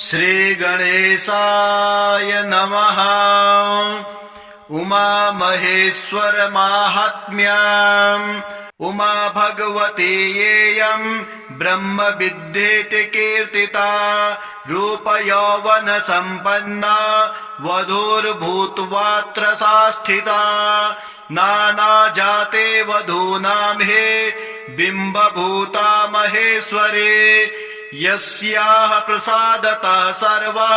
श्रीगणेशाय नमः। उमा महेश्वर माहात्म्यम् उमा भगवती येयम् ब्रह्म विद्येति कीर्तिता रूप यौवन संपन्ना वधूर्भूत्वात्र सा स्थिता नाना जाते वधूनां हे बिम्बभूता महेश्वरी यस्याः प्रसादतः सर्वा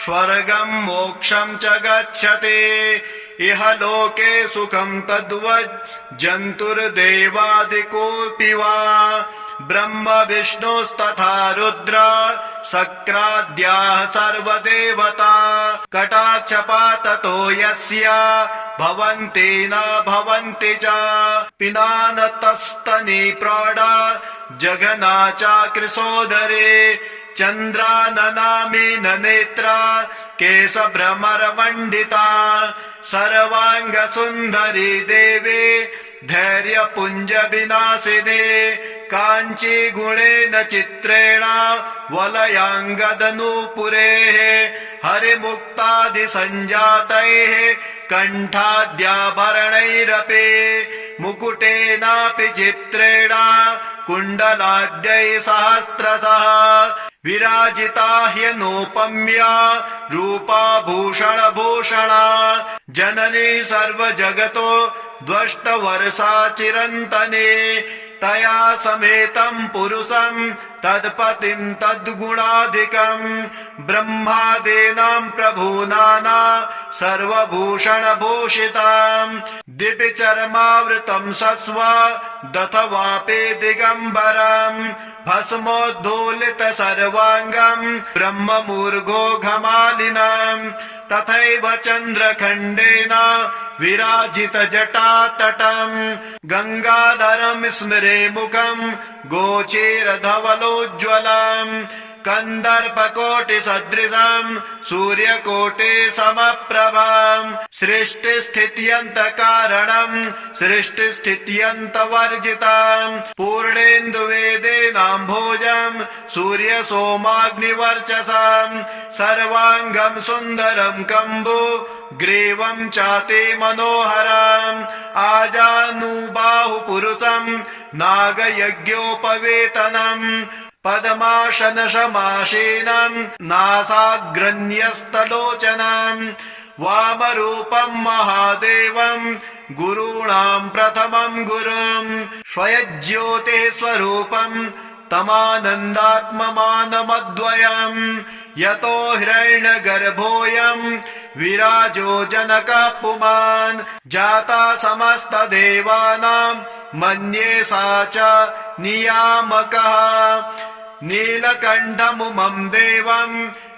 स्वर्गं मोक्षं च गच्छते इह लोके सुखं तद्वत् जन्तुर्देवादिकोऽपि वा ब्रह्म विष्णुस्तथा रुद्रा शक्राद्याः सर्वदेवता कटाक्षपाततो यस्या भवन्ति न भवन्ति च पिनानतस्तनी प्रौढा जघना चाकृसोदरे चन्द्राननामीन नेत्रा केशभ्रमरमण्डिता सर्वांग सुन्दरी देवी धैर्यपुञ्ज विनाशिनी काञ्ची गुणेन चित्रेण वलयाङ्गदनूपुरेः हरिमुक्तादि सञ्जातैः कण्ठाद्याभरणैरपि मुकुटेनापि चित्रेण कुण्डलाद्यै सहस्रशः विराजिता ह्यनूपम्या रूपा भूषणभूषणा जननी सर्वजगतो द्वष्टवर्षा चिरन्तनी तया समेतं पुरुषं तत्पतिं तद्गुणाधिकं ब्रह्मादीनां प्रभूनाना सर्वभूषणभूषितां दिव्यचर्मावृतं सस्वा दथवापि दिगम्बरं भस्मोद्धूलित सर्वाङ्गं ब्रह्ममूर्घो घमालिनं तथैव चन्द्रखण्डेन विराजित जटातटं गंगाधरं स्मरे मुखं गोचीरधवलोज्ज्वलं कन्दर्पकोटिसदृशं सूर्यकोटिसमप्रभं सृष्टिस्थित्यन्तकारणं सृष्टिस्थित्यन्तवर्जितं पूर्णेन्दुवेदेनाम्भोजं सूर्यसोमाग्निवर्चसं सर्वाङ्गं सुन्दरं कम्बु ग्रीवं चाति मनोहरम् आजानुबाहुपुरुषं नागयज्ञोपवेतनम् पद्मासनसमासीनं नासाग्रन्यस्तलोचनं वामरूपं महादेवं गुरूणां प्रथमं गुरुं स्वयज्योतिस्वरूपं तमानन्दात्ममानमद्वयं यतो हिरण्यगर्भोऽयं विराजो जनकः पुमान् जाता समस्तदेवानां मन्ये सा च नियामकः नीलकण्ठमुमं देवं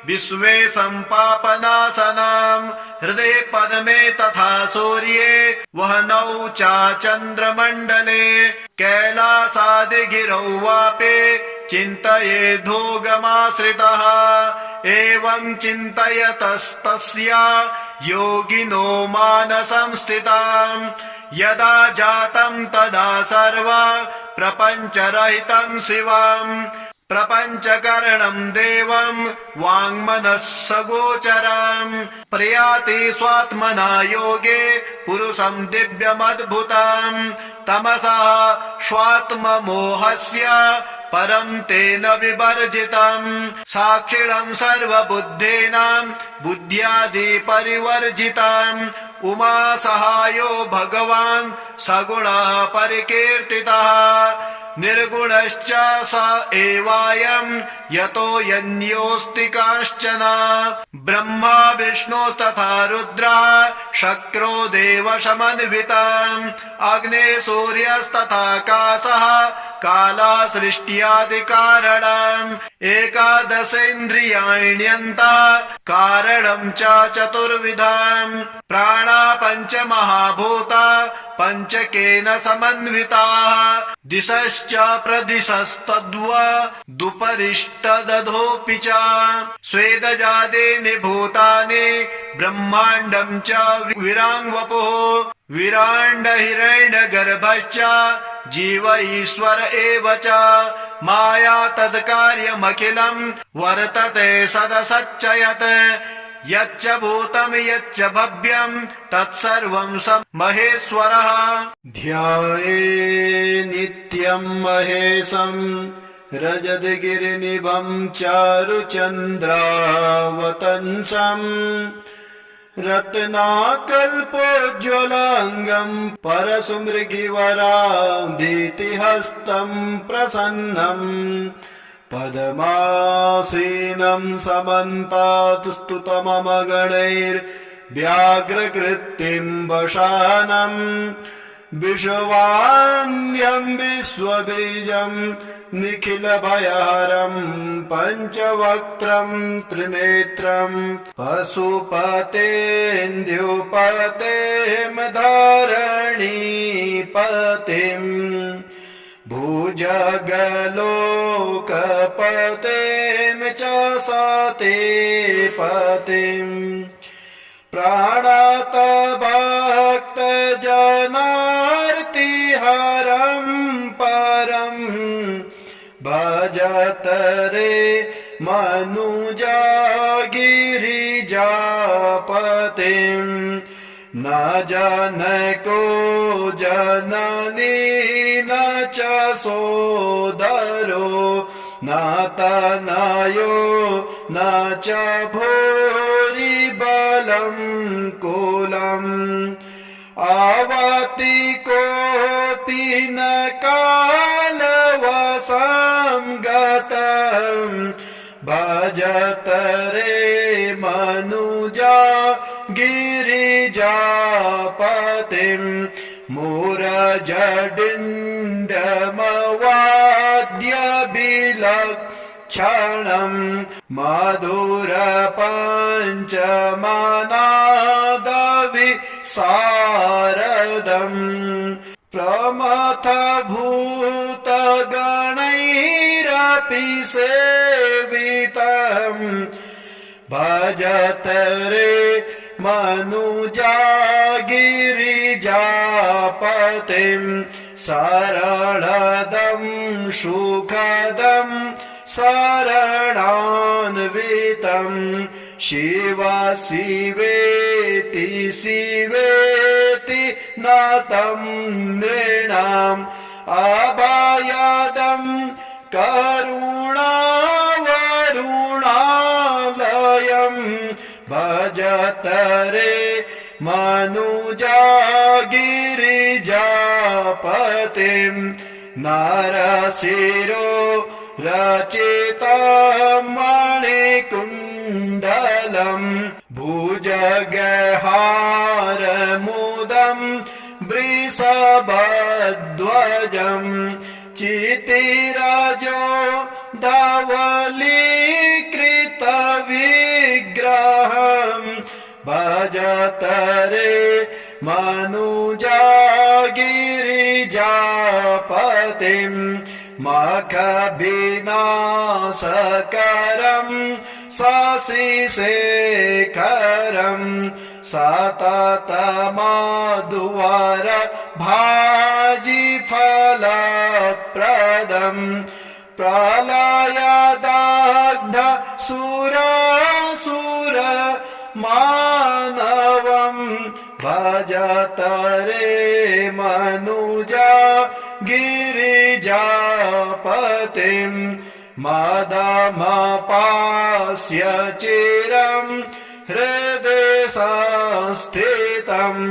विश्वे सम्पापनासनं हृदये पद्मे तथा सूर्ये वह्नौ च चन्द्रमण्डले कैलासादिगिरौ वापि चिन्तयेद्धोगमाश्रितः एवं चिन्तयतस्तस्य योगिनो मानसं स्थितं यदा जातं तदा सर्व प्रपञ्चरहितं शिवं प्रपञ्चकरणं देवं वाङ्मनस्सगोचरं प्रयाति स्वात्मना योगे पुरुषं दिव्यमद्भुतं तमसः स्वात्ममोहस्य परं तेन विवर्जितं साक्षिणं सर्वबुद्धीनां बुद्ध्यादि परिवर्जितं उमा सहायो भगवान् सगुणः परिकीर्तितः निर्गुणश्च स एवायं यतो यन्योऽस्ति काश्चन ब्रह्मा विष्णुस्तथा रुद्रः शक्रो देवसमन्वितम् अग्ने सूर्यस्तथाकाशः काला सृष्ट्यादिकारणम् एकादशेन्द्रियाण्यन्तः कारणं च चतुर्विधम् प्राणा पञ्चमहाभूता पञ्चकेन समन्विताः दिशश्च प्रदिशस्तद्वदुपरिष्टदधोऽपि च स्वेदजादीनि भूतानि ब्रह्माण्डं च विराङ्वपुः विराण्ड हिरण्यगर्भश्च जीव ईश्वर एव च माया तत्कार्यमखिलम् वर्तते सदसच्च यत् यच्च भूतम् यच्च भव्यम् तत्सर्वम् स महेश्वरः। ध्याये नित्यम् महेशम् रजतगिरिनिभम् चारुचन्द्रावतंसम् रत्नाकल्पोज्ज्वलाङ्गम् परशुमृगिवराभीतिहस्तम् प्रसन्नम् पद्मासीनम् समन्तात् स्तुतमगणैर्व्याघ्रकृत्तिम् वशानम् विश्वान्यम् विश्वबीजम् निखिलभयहरम् पञ्चवक्त्रम् त्रिनेत्रम् पशुपतेन्द्युपतेम् धरणीपतिम् भुजगलोकपतेम् च सतेपतिम् प्राणात भक्तजनार्तिहरम् परम् भजत रे मनुजा गिरिजापतिम् न जनको जननी न च सोदरो न तनयो न च भूरिबलम् कुलम् आवति कोऽपि न कालवशं गतम् भजत रे मनुजा गिरिजापतिम् मूरजडिण्डमवाद्य विलक्षणम् मधुरपञ्चमनादविशारदम् प्रमथभूतगणैरपि सेवितम् भजत रे मनुजा गिरिजापतिम् शरणदम् सुखदम् शरणान्वितम् शिव शिवेति शिवेति नतम् नृणाम् अभयदम् करुणावरुणालयम् भजत रे मनुजा गिरिजापतिम् नरशिरो रचितम् मणिकुण्डलम् भुजगहारमुदम् वृषभध्वजम् चितिरजो धवलीकृतविग्रहम् भजत रे मनुजा गिरिजापतिम् मखविनाशकरम् शशिशेखरम् सततमधुवर भाजिफलप्रदम् प्रलयदग्ध सुरासुर मानवम् भजत रे मनुजा गिरिजापतिम् मदमपास्य चिरम् हृदि संस्थितम्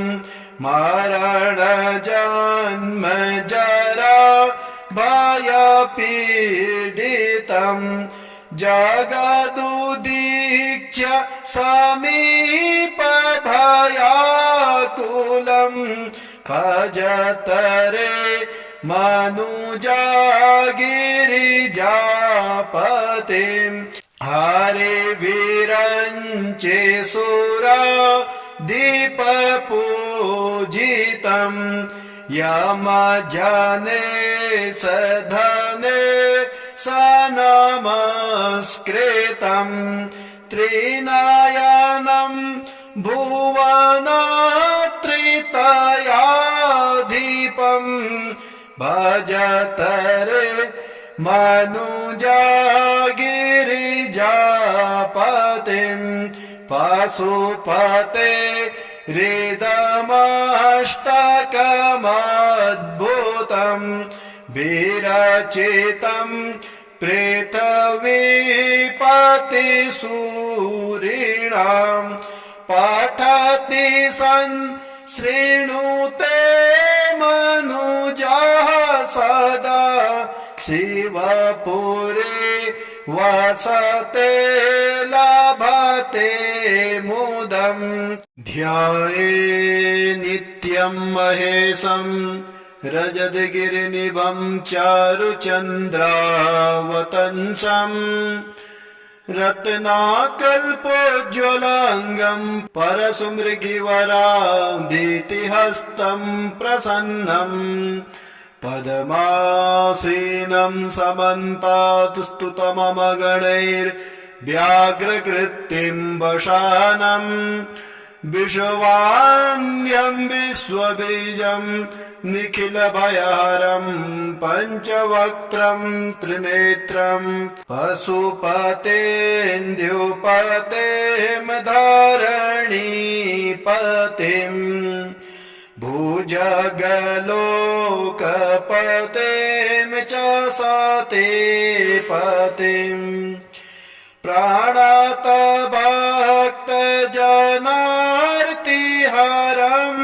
मरणजन्म जरा भयपीडितम् जगदुदीक्ष्य समीपभयाकुलम् भजत रे मनुजा गिरिजापतिम् हरिवीरञ्चे सुरा दीपपूजितम् यमजने सधने सनमस्कृतम् त्रिनयनम् भुवनत्रितयाधिपम् भजत रे मनुजा गिरिजापतिम् पशुपते हृदमष्टकमद्भुतम् विरचितम् पृथिवीपतिसूरिणाम् पठति सन् शृणुते मनुजः सदा शिवपुरे वसते लभते मुदम् ध्याये नित्यं महेशम् रजतगिरिनिभं चारुचन्द्रावतंसम् रत्नाकल्पोज्ज्वलाङ्गम् परशुमृगिवराभीतिहस्तम् प्रसन्नम् पद्मासीनं समन्तात् स्तुतममगणैर्व्याघ्रकृत्तिम् वशानम् विश्वान्यं विश्वबीजं निखिलभयहरं पञ्चवक्त्रं त्रिनेत्रं पशुपतेन्द्युपतें धरणीपतिं भुजगलोकपतें च सतीपतिम् प्राणात भक्तजनार्तिहरं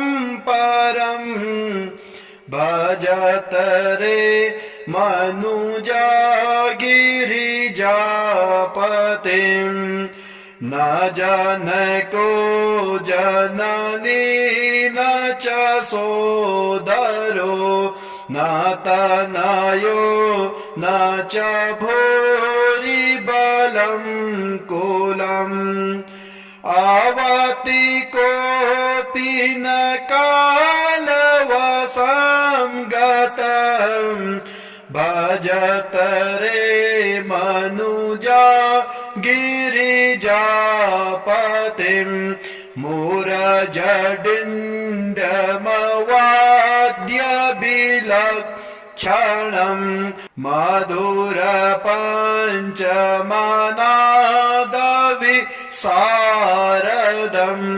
परम् भजत रे मनुजा गिरिजापतिम् न जनको जननी न च सोदरो न तनयो न च भूरिबलम् कुलम् आवति कोऽपि न कालवशं गतम् भजत रे मनुजा गिरिजापतिम् मूरजडिण्डमवाद्य विलक्षणम् मधुरपञ्चमनादविशारदम्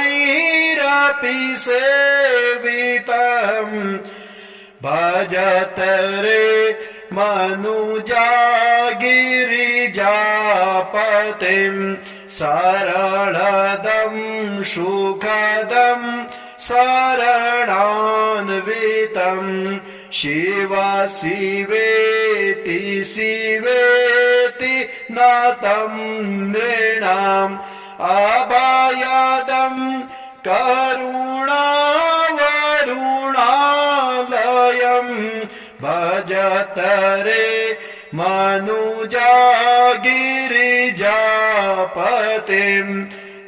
प्रमथभूतगणैरपि सेवितम् भजत रे मनुजा गिरिजापतिम् शरणदं सुखदं शरणान्वितं शिव शिवेति शिवेति नतं नृणाम् अभयदं करुणावरुणालयम् भजत रे मनुजा गिरिजापतिम्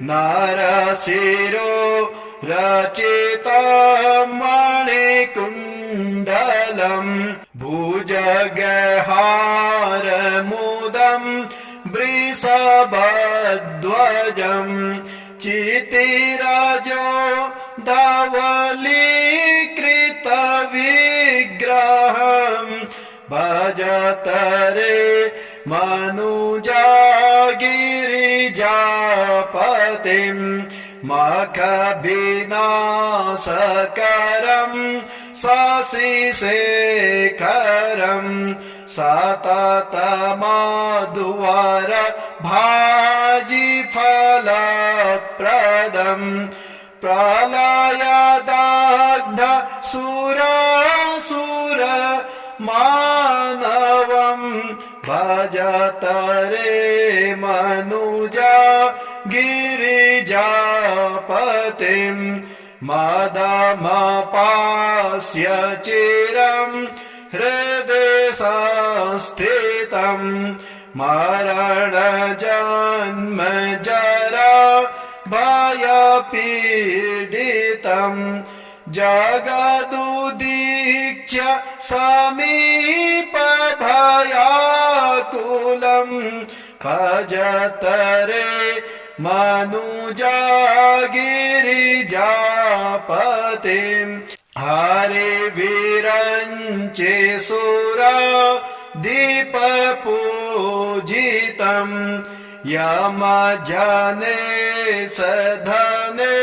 नरशिरो रचितं मणिकुण्डलम् भुजगहारमुदं वृषभध्वजम् चितिरजो धवलीकृतविग्रहम् भजत रे मनुजा गिरिजापतिम् मखविनाशकरम् शशिशेखरम् सततमधुवर भाजिफलप्रदम् प्रलयदग्ध सुरासुर मानवम् भजत रे मनुजा गिरिजापतिम् मदमपास्य चिरम् हृदि संस्थितम् मरणजन्म जरा भयपीडितम् जगदुदीक्ष्य समीपभयाकुलम् भजत रे मनुजा गिरिजा हरिवीरञ्चे सुरा दीपपूजितम् यमजने सधने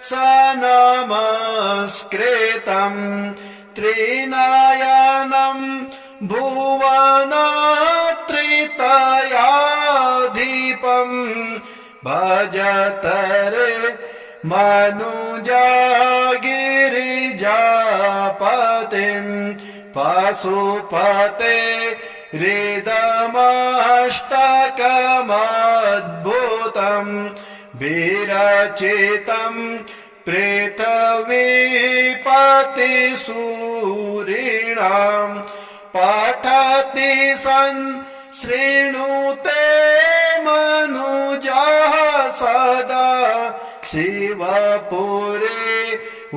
सनमस्कृतम् त्रिनयनम् भुवनत्रितयाधिपम् भजतरे मनुजगिरिजापतिम् पशुपते हृदमष्टकमद्भुतम् विरचितम् पृथिवीपतिसूरिणाम् पठति सन् शृणुते मनुजः सदा शिवपुरे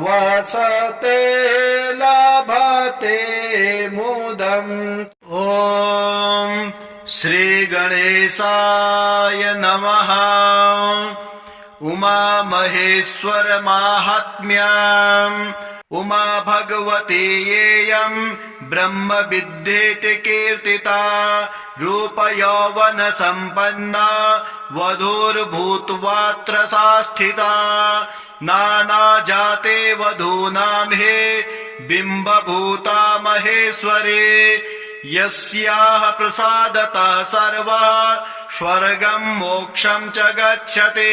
वसते लभते मुदम्। ॐ श्री गणेशाय नमः। उमा महेश्वर माहात्म्यम् उमा भगवती येयम् ब्रह्म विद्येति कीर्तिता रूप यौवन संपन्ना वधूर्भूत्वात्र सा स्थिता नाना जाते वधूनां हे बिम्बभूता महेश्वरी यस्याः प्रसादतः सर्वा स्वर्गं मोक्षं च गच्छते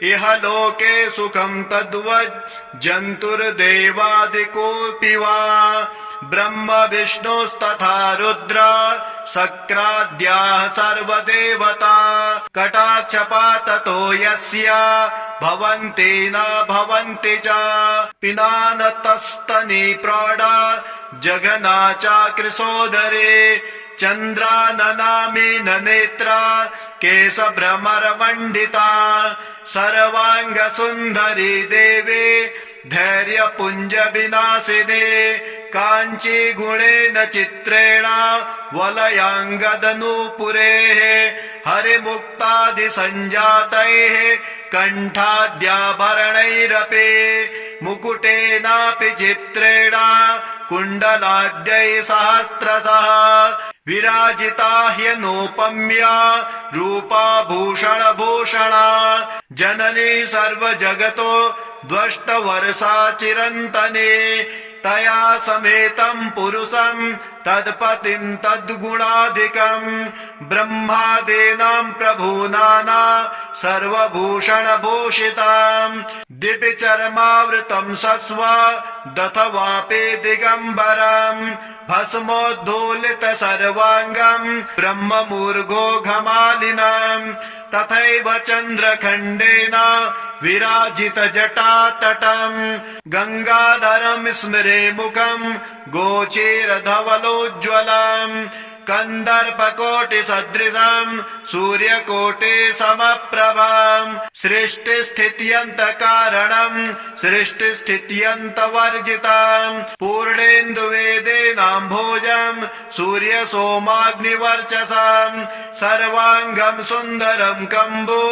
इह लोके सुखं तद्वत् जन्तुर्देवादिकोऽपि वा ब्रह्म विष्णुस्तथा रुद्र शक्राद्याः सर्वदेवता कटाक्षपाततो यस्य भवन्ति न भवन्ति च पिनानतस्तनी प्रौढा जघना चाकृसोदरे चन्द्राननामीन नेत्रा केशभ्रमरमण्डिता सर्वाङ्ग सुन्दरी देवी धैर्यपुञ्ज विनाशिने काञ्ची गुणेन चित्रेण वलयाङ्गदनूपुरेः हरिमुक्तादिसञ्जातैः कण्ठाद्याभरणैरपि मुकुटेनापि चित्रेण कुण्डलाद्यैः सहस्रशः विराजिता ह्यनोपम्या रूपा भूषणभूषणा जननी सर्वजगतो द्वष्टवर्षा चिरन्तने तया समेतं पुरुषं तत्पतिं तद्गुणाधिकम् ब्रह्मादीनां प्रभूनाना सर्वभूषणभूषिताम् दिव्य चर्मावृतं सस्व दथवापि दिगम्बरम् भस्मोद्धूलित सर्वाङ्गम् ब्रह्ममूर्घो घमालिनम् तथैव चन्द्रखण्डेन विराजित जटातटम् गङ्गाधरम् स्मरे मुखम् गोचीरधवलोज्ज्वलम् कन्दर्पकोटिसदृशम् सूर्यकोटि समप्रभम् सृष्टिस्थित्यन्तकारणम् सृष्टिस्थित्यन्तवर्जितम् पूर्णेन्दुवेदेनाम्भोजम् सूर्यसोमाग्निवर्चसम् सर्वाङ्गम् सुन्दरम् कम्बु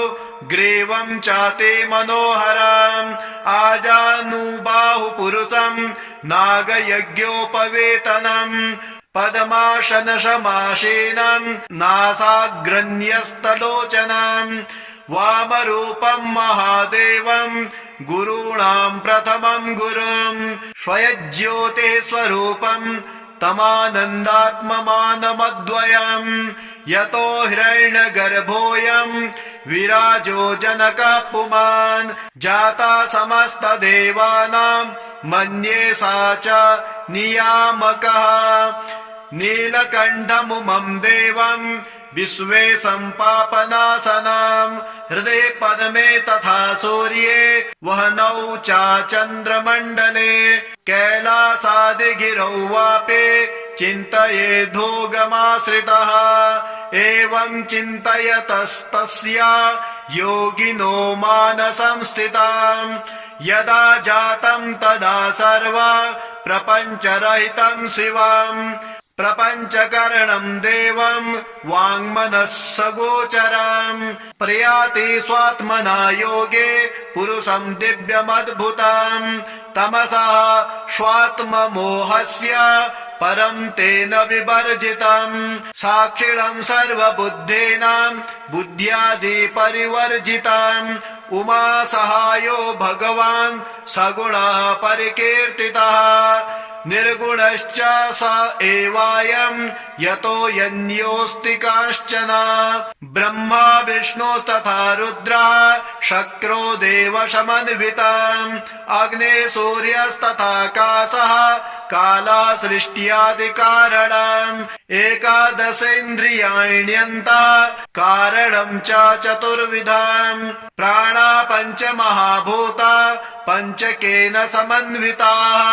ग्रीवम् चाति मनोहरम् आजानुबाहुपुरुषम् नागयज्ञोपवेतनम् पद्मासनसमासीनम् नासाग्रण्यस्तलोचनम् वामरूपम् महादेवम् गुरूणाम् प्रथमम् गुरुम् स्वयज्योतिः स्वरूपम् तमानन्दात्ममानमद्वयम् यतो हिरण्यगर्भोऽयम् विराजो जनकः पुमान् जाता समस्तदेवानां मन्ये सा च नियामकः नीलकण्ठमुमं देवम् विश्वेशं पापनाशनम् हृदये पद्मे तथा सूर्ये वह्नौ च चन्द्रमण्डले कैलासादिगिरौ वापि चिन्तयेद्धोगमाश्रितः एवं चिन्तयतस्तस्य योगिनो मानसं स्थिताम् यदा जातं तदा सर्व प्रपञ्चरहितं शिवम् प्रपञ्च पञ्चकर्णं देवं वाङ्मनः सगोचरम् प्रयाति स्वात्मना योगे पुरुषं दिव्यमद्भुतम् तमसः स्वात्ममोहस्य परं तेन विवर्जितम् साक्षिणं सर्वबुद्धीनां बुद्ध्यादि परिवर्जितम् उमा सहायो भगवान् सगुणः परिकीर्तितः निर्गुणश्च स एवायम् यतो यन्योऽस्ति काश्चन ब्रह्मा विष्णुस्तथा रुद्रः शक्रो देवशमन्वितम् अग्ने सूर्यस्तथा काशः कालः सृष्ट्यादिकारणम् एकादशेन्द्रियाण्यन्तः कारणं च चतुर्विधम् प्राणा पञ्चमहाभूता पञ्चकेन समन्विताः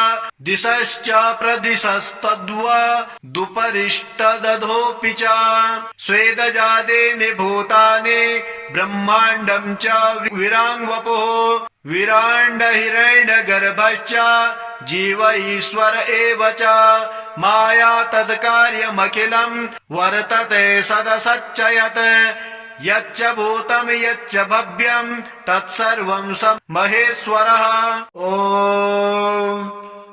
दिशश्च प्रदिशस्तद्वदुपरिष्टदधोऽपि च स्वेदजादीनि भूतानि ब्रह्माण्डं च विराङ्वपुः विराण्डहिरण्यगर्भश्च जीव ईश्वर एव च माया तत्कार्यमखिलं वर्तते सदसच्चयत् यच्च भूतं यच्च भव्यं तत्सर्वं स महेश्वरः। ॐ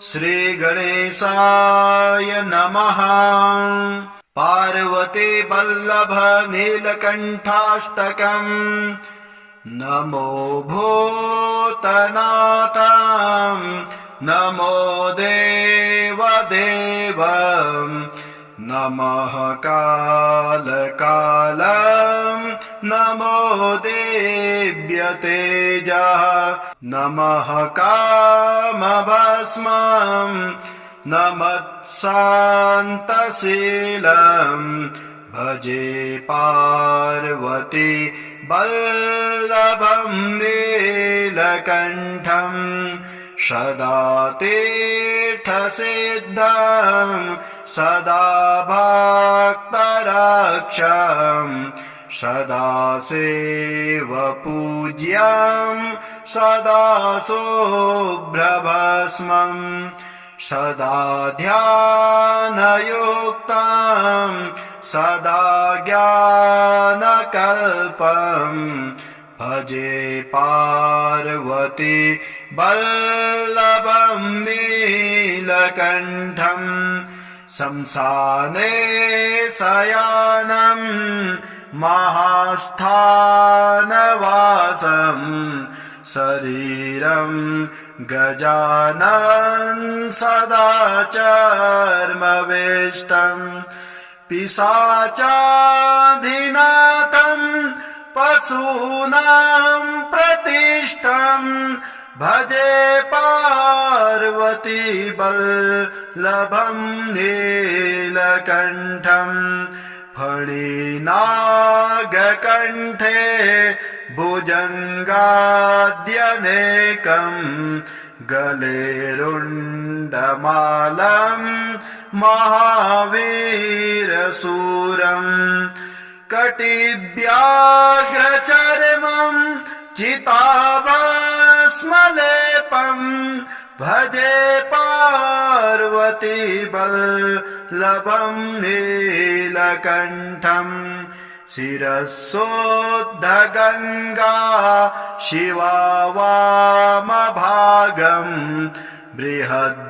श्री गणेशाय नमः। पार्वती वल्लभ नीलकण्ठाष्टकम् नमो भूतनाथं नमो देवदेवं नमः कालकालं नमो देव्यतेजः नमः कामभस्मं नमः शान्तशीलं भजे पार्वती वल्लभं नीलकण्ठं सदा तीर्थसिद्धं सदा भक्तरक्षं सदा सेवपूज्यं सदा शुभ्रभस्मं सदा ध्यानयुक्तं सदा ज्ञानकल्पं भजे पार्वती वल्लभं नीलकण्ठं शंसाने शयानं महास्थानवासं शरीरं गजानन् सदा चर्मवेष्टम् पिशाचाधिनाथं पशूनां प्रतिष्ठं भजे पार्वती वल्लभं नीलकण्ठं फणिनागकण्ठे भुजङ्गाद्यनेकं गले रुण्डमालं महावीरशूरम् कटिव्याघ्रचर्मं चिताभस्मलेपं भजे पार्वती वल्लभं नीलकण्ठं शिरसोद्धगङ्गा शिवा वामभागं बृहद्दीर्घकेशं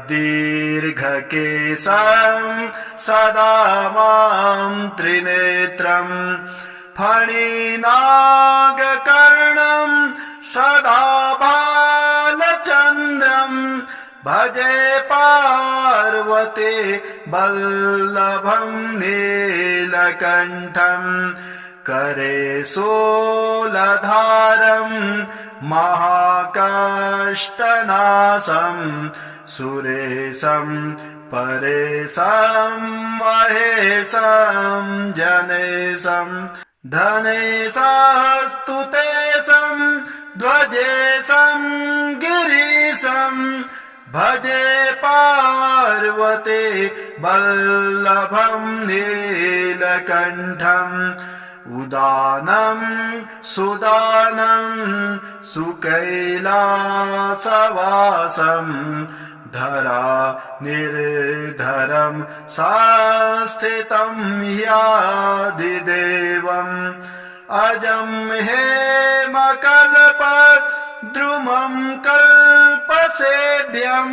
सदा मां त्रिनेत्रं फणिनागकर्णं सदा बालचन्द्रं भजे पार्वती वल्लभं नीलकण्ठं करे शूलधारं महाकाष्ठनाशं सुरेशं परेशं महेशं जनेशं धनेशास्तुतेशं ध्वजेशं गिरीशं भजे पार्वती वल्लभं नीलकण्ठं उदानं सुदानं सुकैलासवासं धरा निर्धरं संस्थितं ह्यादिदेवम् अजं हेमकल्पद्रुमं कल्पसेभ्यं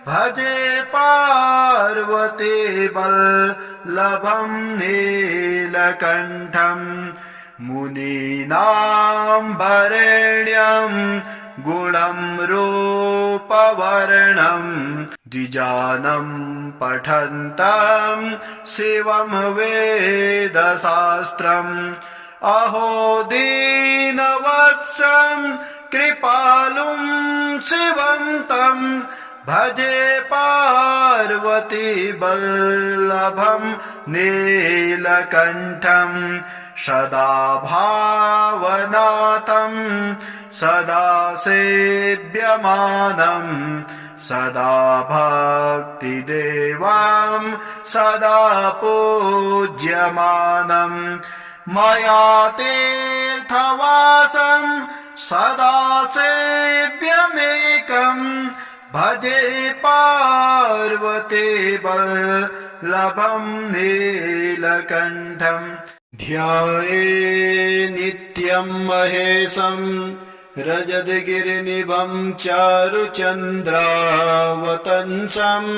भजे पार्वती वल्लभं नीलकण्ठं मुनीनां वरेण्यं गुणं रूपवर्णं द्विजानं पठन्तं शिवं वेदशास्त्रम् अहो दीनवत्सं कृपालुं शिवं तं भजे पार्वती वल्लभं नीलकण्ठं सदा भावनाथं सदा सेव्यमानं सदा भक्तिदेवां सदा पूज्यमानं मया तीर्थवासं सदा सेव्यमेकं भजे पार्वती वल्लभं नीलकण्ठं ध्याये नित्यं महेशं रजतगिरिनिभं चारुचन्द्रावतंसम्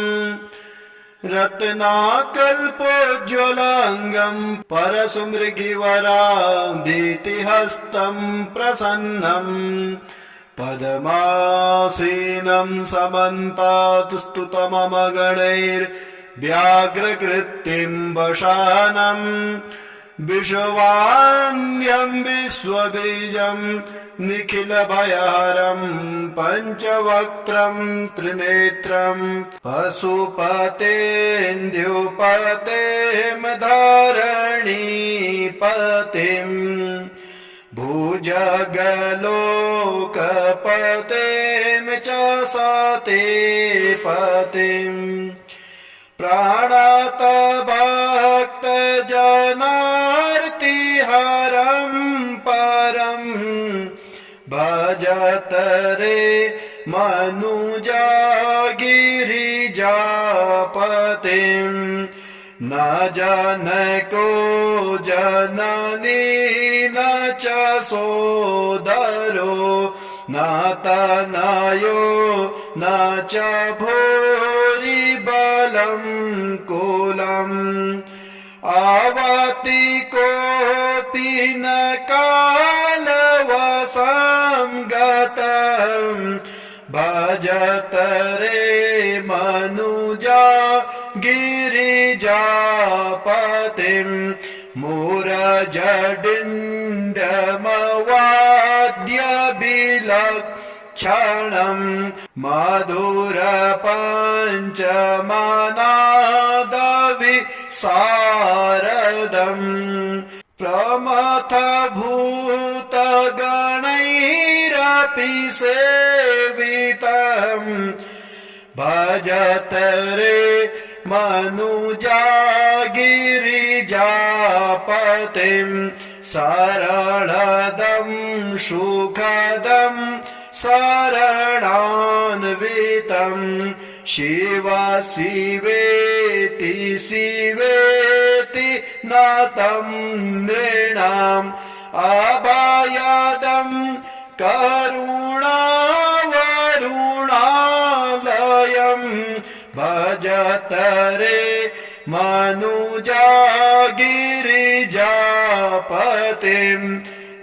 रत्नाकल्पोज्ज्वलाङ्गं परशुमृगिवराभीतिहस्तं प्रसन्नम् पद्मासीनं समन्तात् स्तुतमगणैर्व्याघ्रकृत्तिं वशानं विश्वान्यं विश्वबीजं निखिलभयहरं पञ्चवक्त्रं त्रिनेत्रं पशुपतेन्द्युपतें धरणीपतिं भुजगलोकपतें च सतीपतिं प्राणात भक्तजनार्तिहरं परं भजत रे मनुजा गिरिजापतिं न जनको जननी न च सोदरो न तनयो न च भूरिबलं कुलम् आवति कोऽपि न कालवशं गतं भजत रे मनुजा गिरिजापतिं मूरजडिण्डमवाद्य विलक्षणं मधुरपञ्चमनादविशारदं प्रमथभूतगणैरपि सेवितं भजत रे मनुजा गिरिजापतिं शरणदं सुखदं शरणान्वितं शिव शिवेति शिवेति नतं नृणाम् अभयदं करुणावरुणालयं भजत रे मनुजा गिरिजापतिं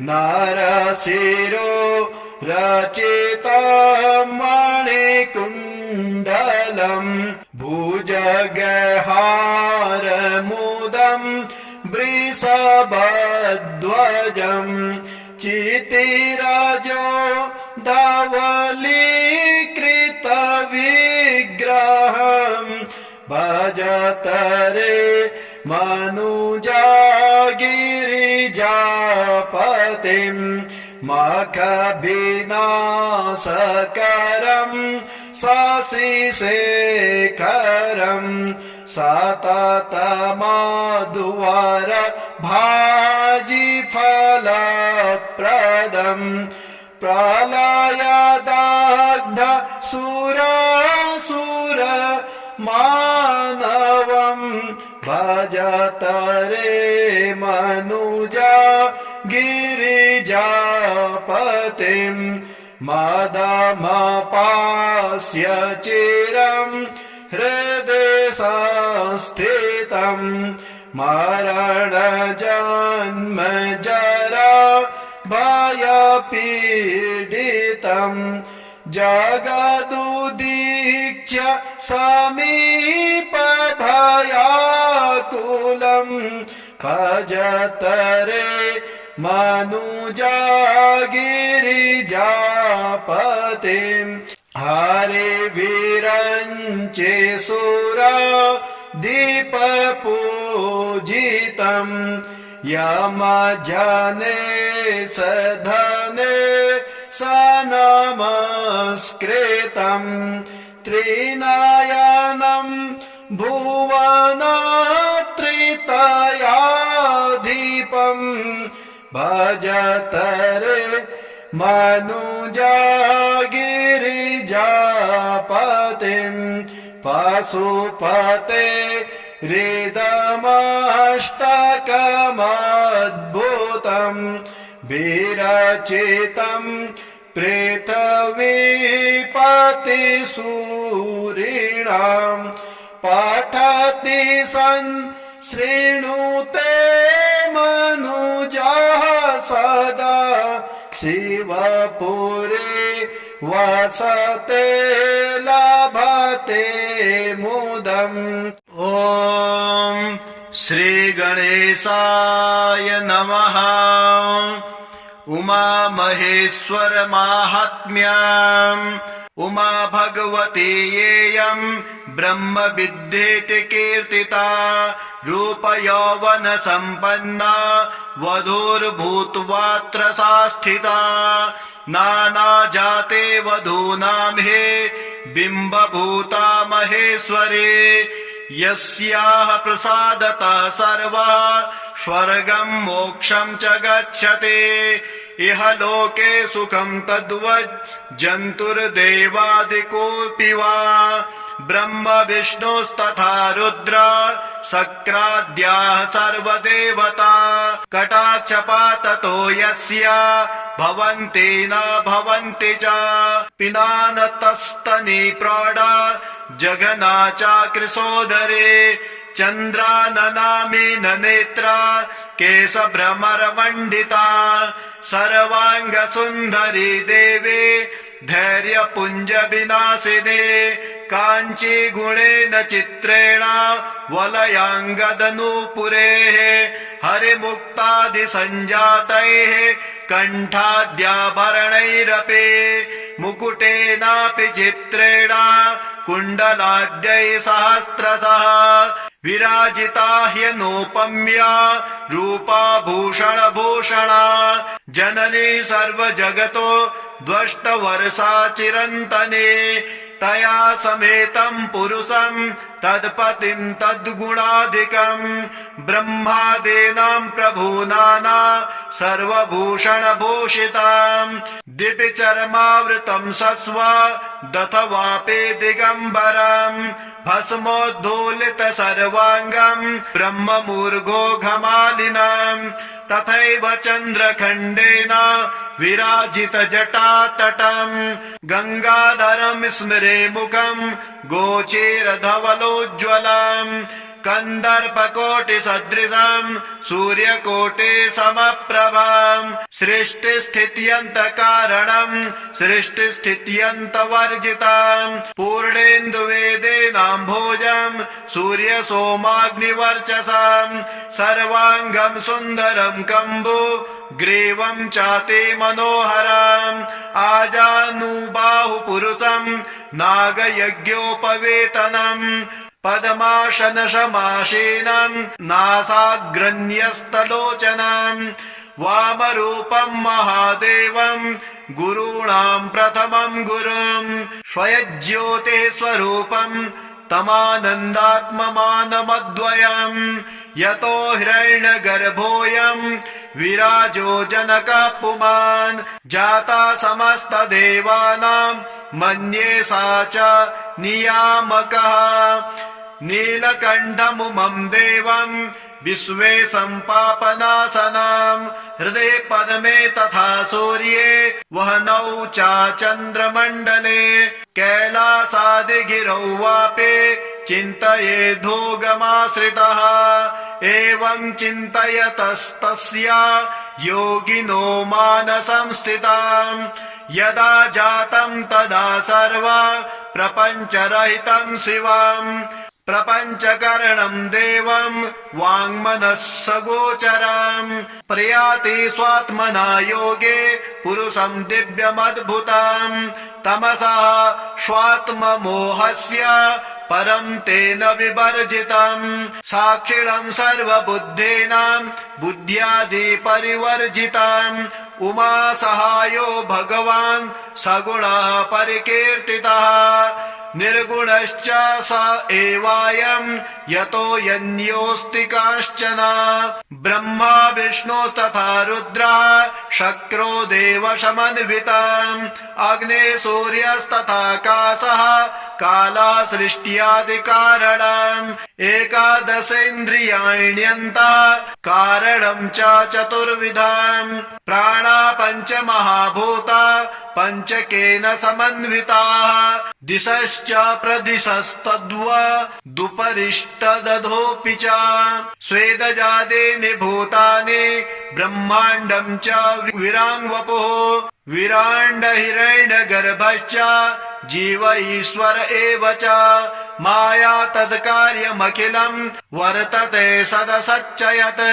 नरशिरो रचितं मणिकुण्डलं भुजगहारमुदं वृषभध्वजं चितिरजो धवलीकृतविग्रहं भजत रे मनुजा गिरिजापतिं मखविनाशकरं शशिशेखरं सततमधुवर भाजिफलप्रदं प्रलयदग्ध सुरासुर मानवं भजत रे मनुजा गिरिजापतिं मदमपास्य चिरं हृदि संस्थितं मरणजन्म जरा भयपीडितं जगदुदीक्ष्य समीपभयाकुलं भजत रे मनुजा गिरिजापतिं हरिवीरञ्चे सुरा दीपपूजितं यमजने सधने सनमस्कृतं त्रिनयनं भुवनत्रितयाधिपं भजत रे मनुजा गिरिजापतिं पशुपते हृदमष्टकमद्भुतं विरचितं पृथिवीपतिसूरिणां पठति सन् शृणुते मनुजः सदा शिवपुरे वसते लभते मुदम्। ॐ श्रीगणेशाय नमः। उमा महेश्वर माहात्म्यम् उमा भगवती येयं ब्रह्म विद्येति कीर्तिता रूप यौवन संपन्ना वधूर्भूत्वात्र सा स्थिता नाना जाते वधूनां हे बिम्बभूता महेश्वरी यस्याः प्रसादतः सर्वा स्वर्गं मोक्षं च गच्छति इह लोके सुखं तद्वत् जन्तुर्देवादिकोऽपि वा ब्रह्म विष्णुस्तथा रुद्र शक्राद्याः सर्वदेवता कटाक्षपाततो यस्य भवन्ति न भवन्ति च पिनानतस्तनी प्रौढा जघना चाकृसोदरे चन्द्राननामीन नेत्रा केशभ्रमरमण्डिता सर्वाङ्गसुन्दरी देवी धैर्यपुञ्ज विनाशिने काञ्ची गुणेन चित्रेण वलयाङ्गदनूपुरेः हरिमुक्तादिसञ्जातैः कण्ठाद्याभरणैरपि मुकुटेनापि चित्रेण कुण्डलाद्यैः सहस्रशः विराजिता ह्यनोपम्या रूपा भूषणभूषणा जननी सर्वजगतो द्वष्टवर्षा चिरन्तने तया समेतं पुरुषं तत्पतिं तद्गुणाधिकं ब्रह्मादीनां प्रभूनाना सर्वभूषणभूषितां दिव्यचर्मावृतं सस्व दथवापि दिगम्बरं भस्मोद्धूलित सर्वाङ्गं ब्रह्ममूर्घो घमालिनं तथैव चन्द्रखण्डेन विराजित जटातटं गङ्गाधरं स्मरे मुखं गोचीरधवलोज्ज्वलं कन्दर्पकोटिसदृशं सूर्यकोटिसमप्रभं सृष्टिस्थित्यन्तकारणं सृष्टिस्थित्यन्तवर्जितं पूर्णेन्दुवेदेनाम्भोजं सूर्यसोमाग्निवर्चसं सर्वाङ्गं सुन्दरं कम्बु ग्रीवं चाति मनोहरम् आजानुबाहुपुरुषं नागयज्ञोपवेतनम् पद्मासनसमासीनं नासाग्रन्यस्तलोचनं वामरूपं महादेवं गुरूणां प्रथमं गुरुं स्वयज्योतिः स्वरूपं तमानन्दात्ममानमद्वयम् यतो हिरण्यगर्भोऽयं विराजो जनकः पुमान् जाता समस्तदेवानां मन्ये सा च नियामकः नीलकण्ठमुमं देवं विश्वेशं पापनाशनं हृदे पद्मे तथा सूर्ये वह्नौ च चन्द्रमण्डले कैलासादिगिरौ वापे चिन्तयेद्धोगमाश्रितः एवं चिन्तयतस्तस्य योगिनो मानसं स्थिताम् यदा जातं तदा सर्व प्रपञ्चरहितं शिवम् प्रपञ्चकरणं देवं वाङ्मनस्सगोचरम् प्रयाति स्वात्मना योगे पुरुषं दिव्यमद्भुतम् तमसः स्वात्ममोहस्य परं तेन विवर्जितम् साक्षिणं सर्वबुद्धीनां बुद्ध्यादि परिवर्जितम् उमा सहायो भगवान् सगुणः परिकीर्तितः निर्गुणश्च स एवायं यतो यन्योऽस्ति काश्चन ब्रह्मा विष्णुस्तथा रुद्रः शक्रो देवशमन्वितम् अग्ने सूर्यस्तथाकाशः कालः सृष्ट्यादिकारणम् एकादशेन्द्रियाण्यन्तः कारणं च चतुर्विधम् प्राणा पञ्चमहाभूता पञ्चकेन समन्विताः दिशश्च प्रदिशस्तद्वदुपरिष्टदधोऽपि च स्वेदजादीनि भूतानि ब्रह्माण्डं च विराङ्वपुः विराण्डहिरण्यगर्भश्च जीव ईश्वर एव च माया तत्कार्यमखिलं वर्तते सदसच्च यत्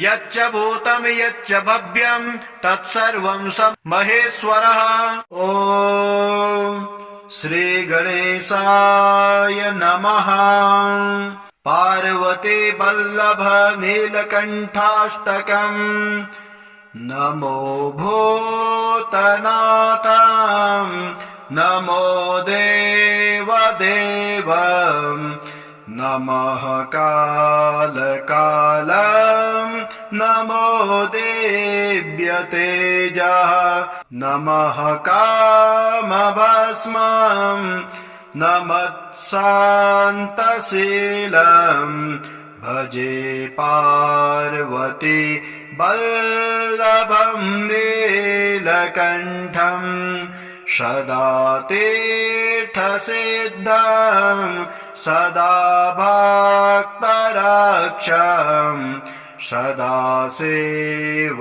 यच्च भूतं यच्च भव्यं तत्सर्वं स महेश्वरः। ॐ श्री गणेशाय नमः। पार्वती वल्लभ नीलकण्ठाष्टकम् नमो भूतनाथं नमो देवदेवं नमः कालकालं नमो देव्यतेजः नमः कामभस्मं नमः शान्तशीलं भजे पार्वती वल्लभं नीलकण्ठं सदा तीर्थसिद्धं सदा भक्तरक्षं सदा सेवपूज्यं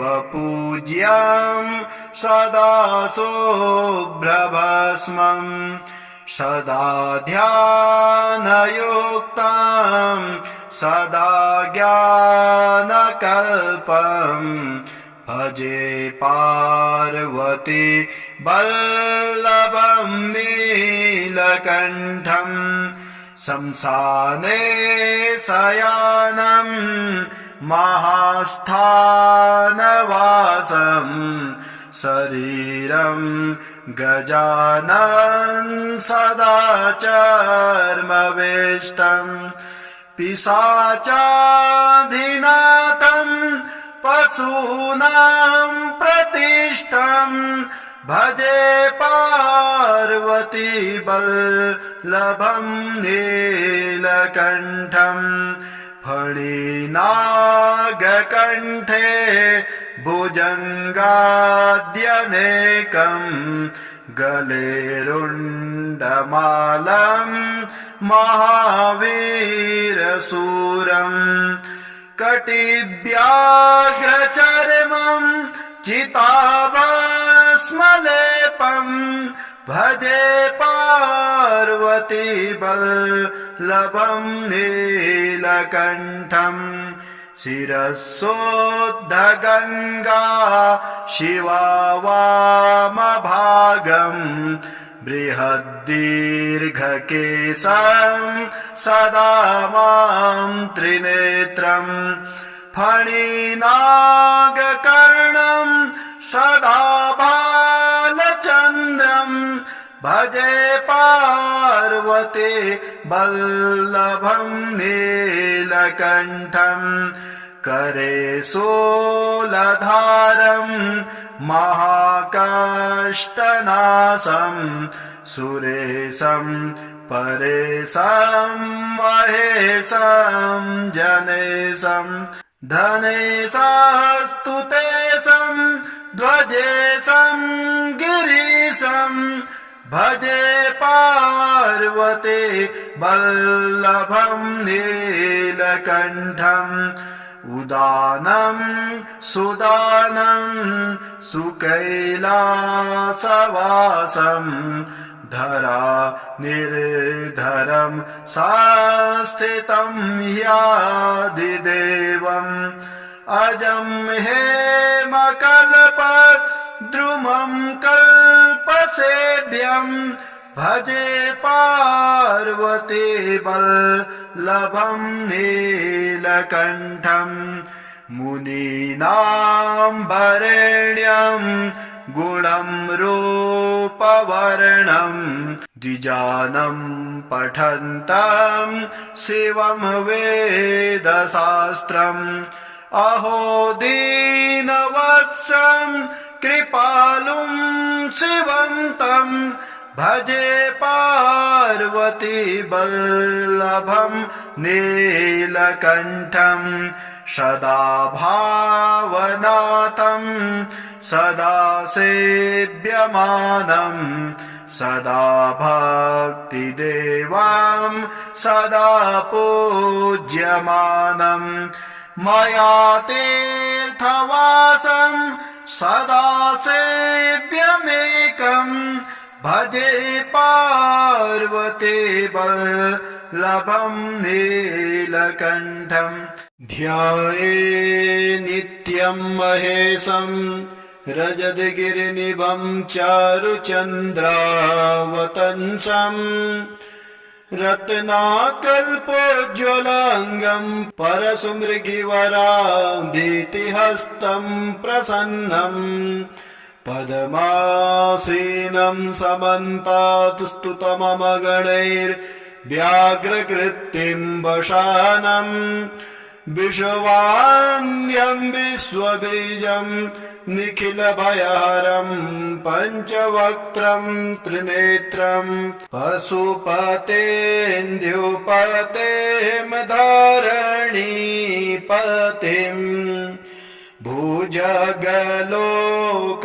सदा शुभ्रभस्मं सदा ध्यानयुक्तं सदा ज्ञानकल्पं भजे पार्वती वल्लभं नीलकण्ठं शंसाने शयानं महास्थानवासं शरीरं गजानन् सदा चर्मवेष्टम् पिशाचाधिनाथं पशूनां प्रतिष्ठं भजे पार्वती वल्लभं नीलकण्ठं फणिनागकण्ठे भुजङ्गाद्यनेकं गले रुण्डमालं महावीरशूरम् कटिव्याघ्रचर्मं चिताभस्मलेपं भजे पार्वती वल्लभं नीलकण्ठं शिरसोद्धगङ्गा शिवा वामभागं बृहद्दीर्घकेशं सदा मां त्रिनेत्रम् फणिनागकर्णं सदा बालचन्द्रं भजे पार्वती वल्लभं नीलकण्ठं करे शूलधारं महाकाष्ठनाशं सुरेशं परेशं महेशं जनेशं धनेशास्तु तेषं ध्वजेशं गिरीशं भजे पार्वते वल्लभं नीलकण्ठम् उदानं सुदानं सुकैलासवासं धरा निर्धरं संस्थितं ह्यादिदेवम् अजं हेमकल्पद्रुमं कल्पसेव्यं भजे पार्वती वल्लभं नीलकण्ठम् मुनीनां वरेण्यं गुणं रूपवर्णं द्विजानं पठन्तं शिवं वेदशास्त्रम् अहो दीनवत्सं कृपालुं शिवं तं भजे पार्वती वल्लभं नीलकण्ठम् सदा भावनातं सदा सेव्यमानं सदा भक्तिदेवां सदा पूज्यमानं मया तीर्थवासं सदा सेव्यमेकं भजे पार्वती वल्लभं नीलकण्ठम् ध्याये नित्यं महेशं रजतगिरिनिभं चारुचन्द्रावतंसं रत्नाकल्पोज्ज्वलाङ्गं परशुमृगिवराभीतिहस्तं प्रसन्नम् पद्मासीनं समन्तात् स्तुतममगणैर्व्याघ्रकृत्तिं वशानम् विश्वान्यं विश्वबीजं निखिलभयहरं पञ्चवक्त्रं त्रिनेत्रं पशुपतेन्द्युपतें धरणीपतिं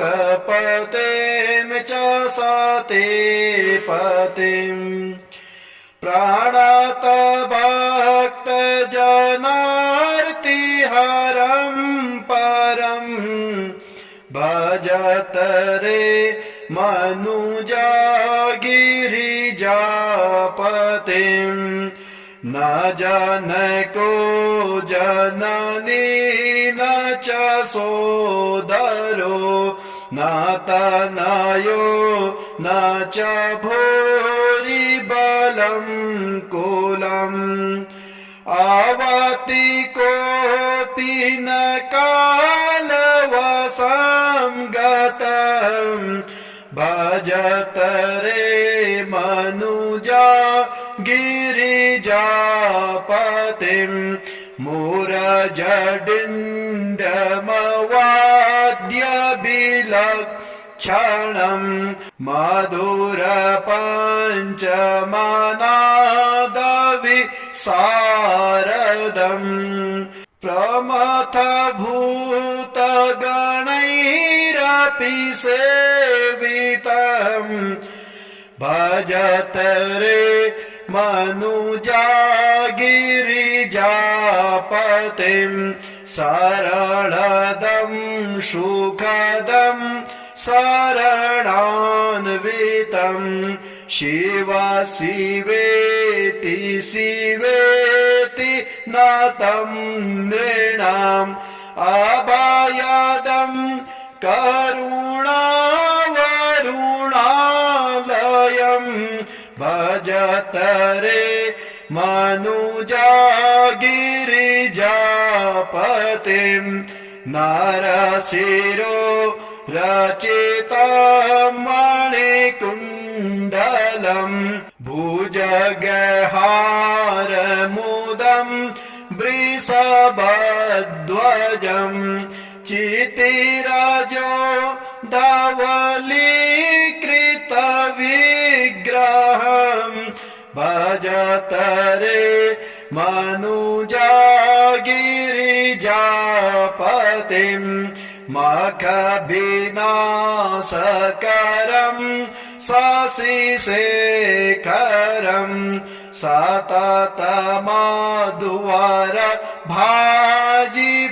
भुजगलोकपतें च सतीपतिं प्राणात भक्तजनार्तिहरं परं भजत रे मनुजा गिरिजापतिं न जनको जननी न च सोदरो न तनयो न च भूरिबलं कुलम् आवति कोऽपि न कालवशं गतं भजत रे मनुजा गिरिजापतिं मूरजडिण्डमवाद्यविलक्षणं मधुरपञ्चमनादविशारदम् प्रमथभूतगणैरपि सेवितं भजत रे मनुजा गिरिजापतिं शरणदं सुखदं शरणान्वितं शिव शिवेति शिवेति नतं नृणाम् अभयदं करुणावरुणालयं भजत रे मनुजा गिरिजापतिं नरशिरो रचितं मणिकुण्डलं भुजगहारमुदं वृषभध्वजं चितिरजो धवलीकृतविग्रहं भजतरे मनुजा गिरिजापतिम् मखविनाशकरम् शशिशेखरम् सततमधुवर भाजिफलप्रदम्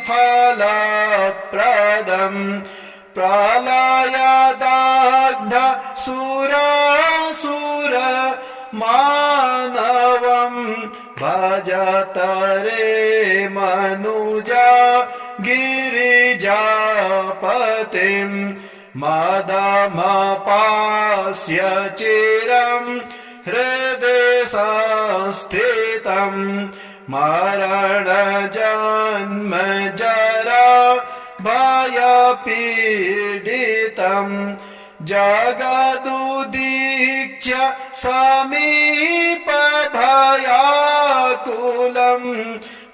प्रलयदग्ध सुरासुर मानवम् भजतरे मनुजा गिरिजापतिम् मदमपास्य चिरम् हृदि संस्थितम् मरणजन्म जरा भयपीडितम् जगदुदीक्ष्य समीपभयाकुलम्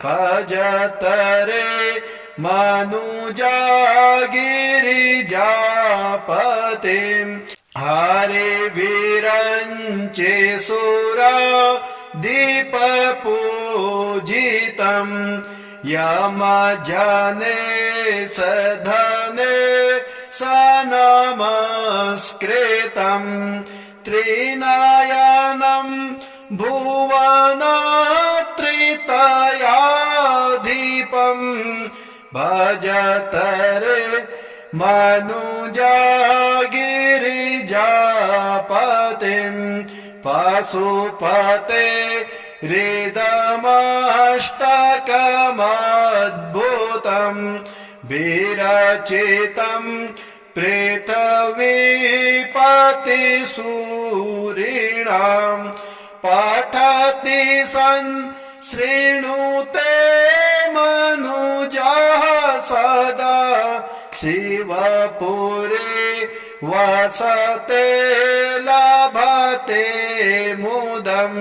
भजतरे मनुजा गिरिजापतिम् हरिवीरञ्चे सुरा दीपपूजितम् यमजने सधने सनमस्कृतम् त्रिनयनम् भुवनत्रितयाधिपम् भजतरे मनुजा गिरिजापतिम् पशुपते हृदमष्टकमद्भुतम् विरचितम् पृथिवीपतिसूरिणाम् पठति सन् शृणुते मनुजः सदा शिवपुरे वसते लभते मुदम्।